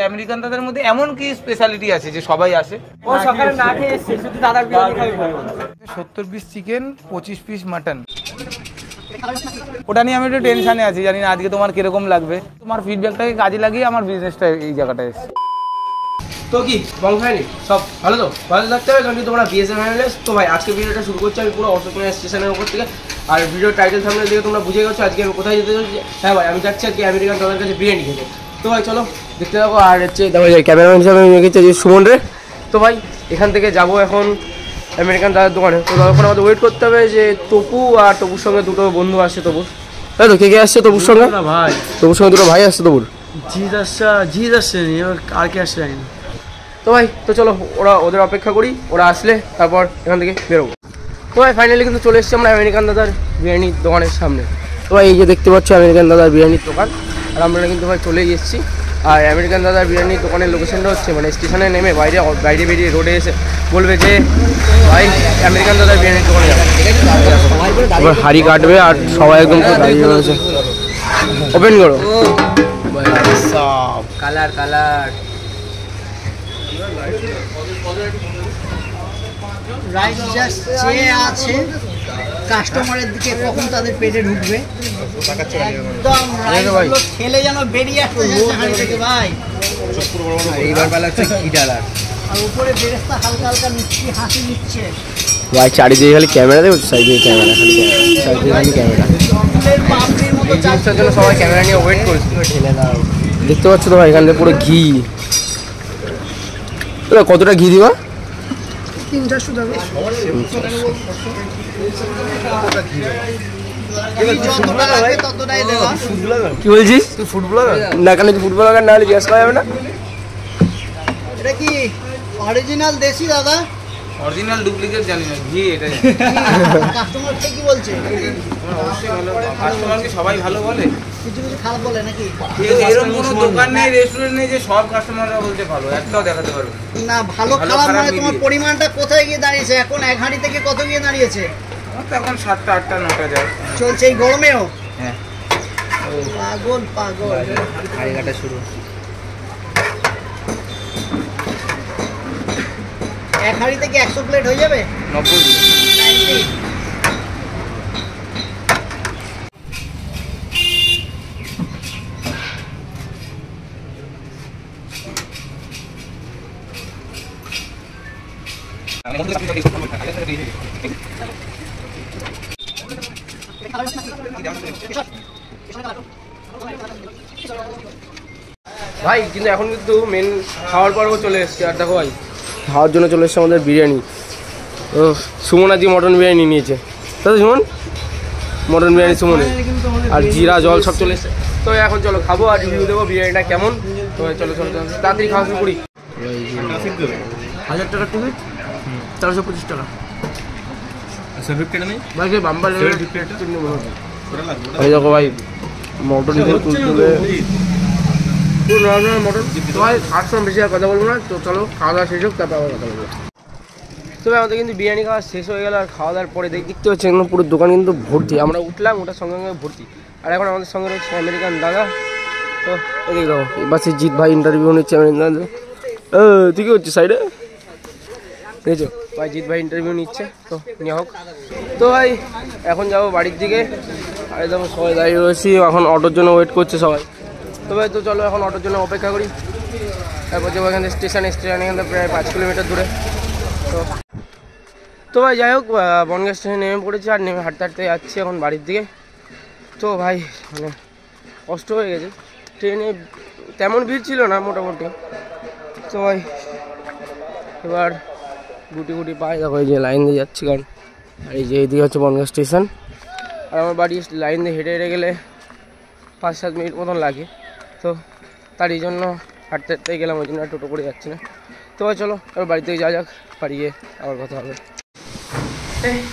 American দাদার মধ্যে এমন কি স্পেশালিটি আছে যে সবাই আসে? ও সকালে না খেয়ে এসছে, শুধু দাদার বিরিয়ানি খাবে। 70 পিস চিকেন, 25 পিস মাটন। ওটা নিয়ে আমি একটু টেনশনে আছি, জানি না আজকে তোমার কিরকম লাগবে। তোমার ফিডব্যাকটাকে কাজে লাগিয়ে আমার বিজনেসটা এই জায়গাটায় এসেছে। তো কি বং খায়নি সব ভালো, তো ভালো থাকতে হবে কারণ তোমরা বিএসএফ ফাইনালিস্ট। তো ভাই আজকে ভিডিওটা শুরু করছি আমি পুরো অশোক স্টেশনের উপর থেকে। আর ভিডিও টাইটেল থাম্বনেল দেখে তোমরা বুঝে গেছো আজকে আমি কোথায় যেতে চলছি। হ্যাঁ ভাই, আমি যাচ্ছি আজকে আমেরিকান দাদার কাছে বিরিয়ানি খেতে। তো ভাই চলো দেখতে থাকো। আর হচ্ছে দেখো ক্যামেরাম্যান হিসাবে আমি রেখেছি যে সুমন রে। তো ভাই এখান থেকে যাবো এখন আমেরিকান দাদার দোকানে। তো তখন আমাদের ওয়েট করতে হবে যে তপু আর তপুর সঙ্গে দুটো বন্ধু আসছে। তপুর তাই তো কে কে আসছে তপুর সঙ্গে? না ভাই, তপুর সঙ্গে দুটো ভাই আসছে। তপুর জিৎ আসছে আর কে আসছে জানি না। তো ভাই তো চলো ওদের অপেক্ষা করি, ওরা আসলে তারপর এখান থেকে বেরোবো। তো ভাই ফাইনালি কিন্তু চলে এসেছি আমরা আমেরিকান দাদার বিরিয়ানির দোকানের সামনে। তো ভাই এই যে দেখতে পাচ্ছ আমেরিকান দাদার বিরিয়ানির দোকান, আর আমরা কিন্তু ভাই চলেই এসেছি। আর আমেরিকান দাদার বিরিয়ানির দোকানের লোকেশনটা হচ্ছে মানে স্টেশনে নেমে বাইরে বেরিয়ে রোডে এসে বলবে যে ভাই আমেরিকান দাদার বিরিয়ানির দোকানে যাবে। এবার হাড়ি কাটবে আর সবাই একদম দাঁড়িয়ে রয়েছে। ওপেন করো কালার কালার রাইস জাস্ট চেয়ে আছে কাস্টমারের দিকে কখন তাদের পেটে ঢুকবে। একদম রাইসগুলো খেলে যেন বেরিয়ে আসতে যাচ্ছে হাঁড়ি থেকে ভাই। এইবার বেলা হচ্ছে কি ডালার আর উপরে বেরেস্তা হালকা হালকা নিচ্ছি, হাসি নিচ্ছে ভাই। চারিদিকে খালি ক্যামেরা দেখো, সাইডে ক্যামেরা, খালি ক্যামেরা। এই জিনিসটার জন্য সবাই ক্যামেরা নিয়ে ওয়েট করছে। ঢেলে দাও, দেখতে পাচ্ছ তো ভাই এখান থেকে পুরো ঘি। কতটা ঘি দিবা? 300 দেবে। কি বলছিস তুই? ফুটবলার না কেন? ফুটবলার না হলে জিজ্ঞাসা করা যাবে না? এটা কি অরিজিনাল দেশি দাদা? অরিজিনাল ডুপ্লিকেট জানি না, ঘি এটা কাস্টমার কি বলছে? অবশ্যই ভালো, কাস্টমারকে সবাই ভালো বলে, কিছু কিছু খারাপ বলে নাকি? এরকম কোনো দোকান নেই, রেস্টুরেন্ট নেই যে সব কাস্টমাররা বলতে ভালো, একটাও দেখাতে পারবে না। ভালো খারাপ মানে তোমার পরিমাণটা কোথায় গিয়ে দাঁড়িয়েছে? এখন এক হাঁড়ি থেকে কত গিয়ে দাঁড়িয়েছে? এখন 7টা 8টা 9টা যায় চলছে এই গরমেও। হ্যাঁ পাগল পাগল হাড়ি কাটা শুরু। এক হাঁড়ি থেকে 100 প্লেট হয়ে যাবে? 90 ভাই কিন্তু এখন কিন্তু মেন খাওয়ার পর্ব চলে এসছে। আর দেখো ভাই খাওয়ার জন্য চলে এসছে আমাদের বিরিয়ানি। ও সুমন আজকে মটন বিরিয়ানি নিয়েছে, তাই তো সুমন? মটন বিরিয়ানি সুমনের, আর জিরা জল সব চলে এসছে। তো এখন চলো খাবো আর রিভিউ দেবো বিরিয়ানিটা কেমন। তো চলো চলো চলো তাড়াতাড়ি খাওয়া শুরু করি। 1000 টাকার টিকিট, 425 টাকা। ভাই সে বাম্বার দেখো ভাই মটন মটন। তো ভাই 800 বেশি আর কথা বলবো না। তো চলো খাওয়া দাওয়া শেষ হোক তারপর আবার কথা বলবো। তো ভাই আমাদের কিন্তু বিরিয়ানি খাওয়া শেষ হয়ে গেল। আর খাওয়া দাওয়ার পরে দেখতে হচ্ছে একদম পুরো দোকান কিন্তু ভর্তি। আমরা উঠলাম, ওটার সঙ্গে সঙ্গে ভর্তি। আর এখন আমাদের সঙ্গে রয়েছে আমেরিকান দাদা। তো এদিকে দেখো এবার সে জিৎ ভাই ইন্টারভিউ নিচ্ছে আমেরিকান দাদা। তুই কি হচ্ছে সাইডে দেখছো ভাই? জিৎ ভাই ইন্টারভিউ নিচ্ছে, তো নিয়ে হোক। তো ভাই এখন যাবো বাড়ির দিকে। আর দেখো সবাই দাঁড়িয়ে রয়েছি, এখন অটোর জন্য ওয়েট করছে সবাই। তো ভাই তো চলো এখন অটোর জন্য অপেক্ষা করি। তারপর যাবো এখান থেকে স্টেশন এখান থেকে প্রায় 5 কিলোমিটার দূরে। তো ভাই যাই হোক বনগাঁ স্টেশনে নেমে পড়েছি আর নেমে হাঁটতে হাঁটতে যাচ্ছি এখন বাড়ির দিকে। তো ভাই মানে কষ্ট হয়ে গেছে, ট্রেনে তেমন ভিড় ছিল না মোটামুটি। তো ভাই এবার গুটি গুটি পায়ে দেখো এই যে লাইন দিয়ে যাচ্ছি, কারণ আর এই যে এইদিকে হচ্ছে বনগাঁ স্টেশন। আর আমার বাড়ি লাইন দিয়ে হেঁটে হেঁটে গেলে 5-7 মিনিট মতন লাগে। তো তারই জন্য হাঁটতে হাঁটতে গেলাম, ওই জন্য টোটো করে যাচ্ছি না। তো ভাই চলো এবার বাড়ি থেকে যাওয়া যাক, বাড়ি গিয়ে আবার কথা হবে।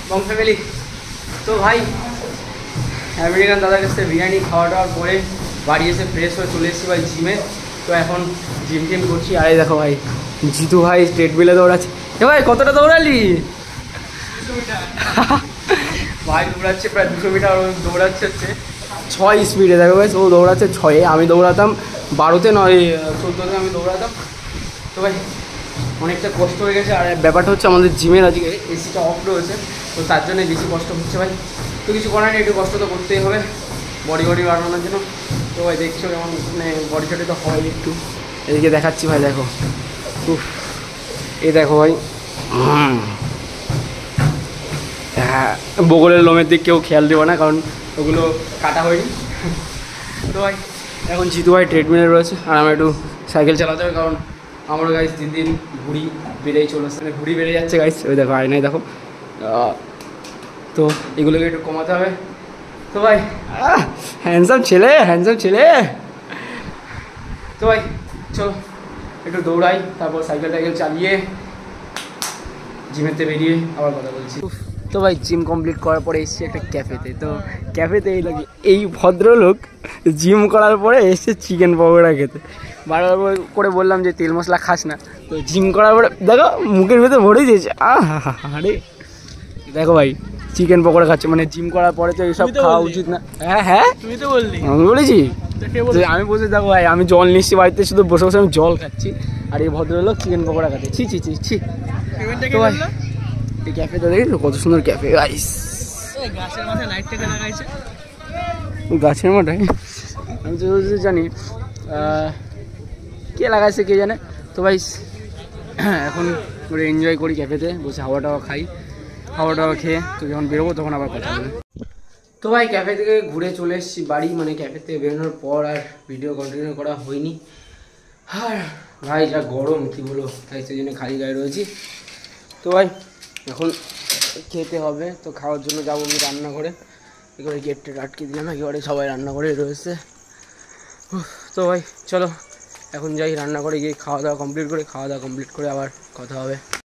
বং ফ্যামিলি, তো ভাই আমেরিকান দাদার কাছ থেকে বিরিয়ানি খাওয়া দাওয়ার পরে বাড়ি এসে ফ্রেশ হয়ে চলে এসেছি ভাই জিমে। তো এখন জিম টিম করছি। আর এই দেখো ভাই জিতু ভাই ট্রেডমিলে দৌড়াচ্ছে। এ ভাই কতটা দৌড়ালি? ভাই দৌড়াচ্ছে প্রায় 200 মিটার দৌড়াচ্ছে হচ্ছে 6 স্পিডে। দেখো ভাই ও দৌড়াচ্ছে 6-এ, আমি দৌড়াতাম 12তে নয় 14তে আমি দৌড়াতাম। তো ভাই অনেকটা কষ্ট হয়ে গেছে। আর ব্যাপারটা হচ্ছে আমাদের জিমের আজকে এসিটা অফ রয়েছে, তো তার জন্য বেশি কষ্ট হচ্ছে ভাই। তো কিছু করার নেই, একটু কষ্ট তো করতেই হবে বডি বাড়ানোর জন্য। তো ভাই দেখছো যেমন মানে বডি শডি তো হয় একটু, এদিকে দেখাচ্ছি ভাই দেখো। উফ, এই দেখো ভাই, হ্যাঁ বগলের লোমের দিক কেউ খেয়াল দেবো না, কারণ ওগুলো কাটা হয়নি। তো ভাই এখন জিতু ভাই ট্রেডমিলে রয়েছে, আর আমার একটু সাইকেল চালাতে হবে, কারণ আমারও গাইস দিন দিন ভুঁড়ি বেড়েই চলেছে, মানে ভুঁড়ি বেড়ে যাচ্ছে গাইস। ওই দেখো আয়নায় দেখো, তো এগুলোকে একটু কমাতে হবে। তো ভাই হ্যান্ডসাম ছেলে। তো ভাই চলো একটু দৌড়াই, তারপর সাইকেল টাইকেল চালিয়ে জিমেতে বেরিয়ে আবার কথা বলছি। তো ভাই জিম কমপ্লিট করার পরে এসেছি একটা ক্যাফেতে। তো ক্যাফেতে এই ভদ্রলোক জিম করার পরে এসছে চিকেন পকোড়া খেতে। বারবার করে বললাম যে তেল মশলা খাস না, তো জিম করার পরে দেখো মুখের ভেতরে ভরে দিয়েছে। আরে দেখো ভাই চিকেন পকোড়া খাচ্ছে, মানে জিম করার পরে তো এইসব খাওয়া উচিত না। হ্যাঁ তুমি তো বললি, আমি বলেছি। আমি বসে দেখো ভাই, আমি জল নিচ্ছি বাড়িতে, শুধু বসে বসে আমি জল খাচ্ছি, আর এই ভদ্রলোক চিকেন পকোড়া খাচ্ছে। ছি। তো ভাই এই ক্যাফেটা দেখি কত সুন্দর ক্যাফে গাইস, গাছের মাথায় লাইটটা লাগাইছে। গাছের মাথায় আমি তো জানি কে লাগাইছে কে জানে। তো ভাই এখন পুরো এনজয় করি ক্যাফেতে বসে, হাওয়া টাওয়া খাই, হাওয়া টাওয়া খেয়ে তো যখন বেরোবো তখন আবার কথা বলবো। তো ভাই ক্যাফে থেকে ঘুরে চলে এসেছি বাড়ি, মানে ক্যাফে থেকে বেরোনোর পর আর ভিডিও কন্টিনিউ করা হয়নি। আর ভাই যা গরম কি বলো, তাই সেই জন্য খালি গায়ে রয়েছি। তো ভাই এখন খেতে হবে, তো খাওয়ার জন্য যাবো আমি রান্নাঘরে। এবারে গেটটা আটকে দিলাম, একেবারে সবাই রান্নাঘরে রয়েছে। তো ভাই চলো এখন যাই রান্নাঘরে গিয়ে খাওয়া দাওয়া কমপ্লিট করে আবার কথা হবে।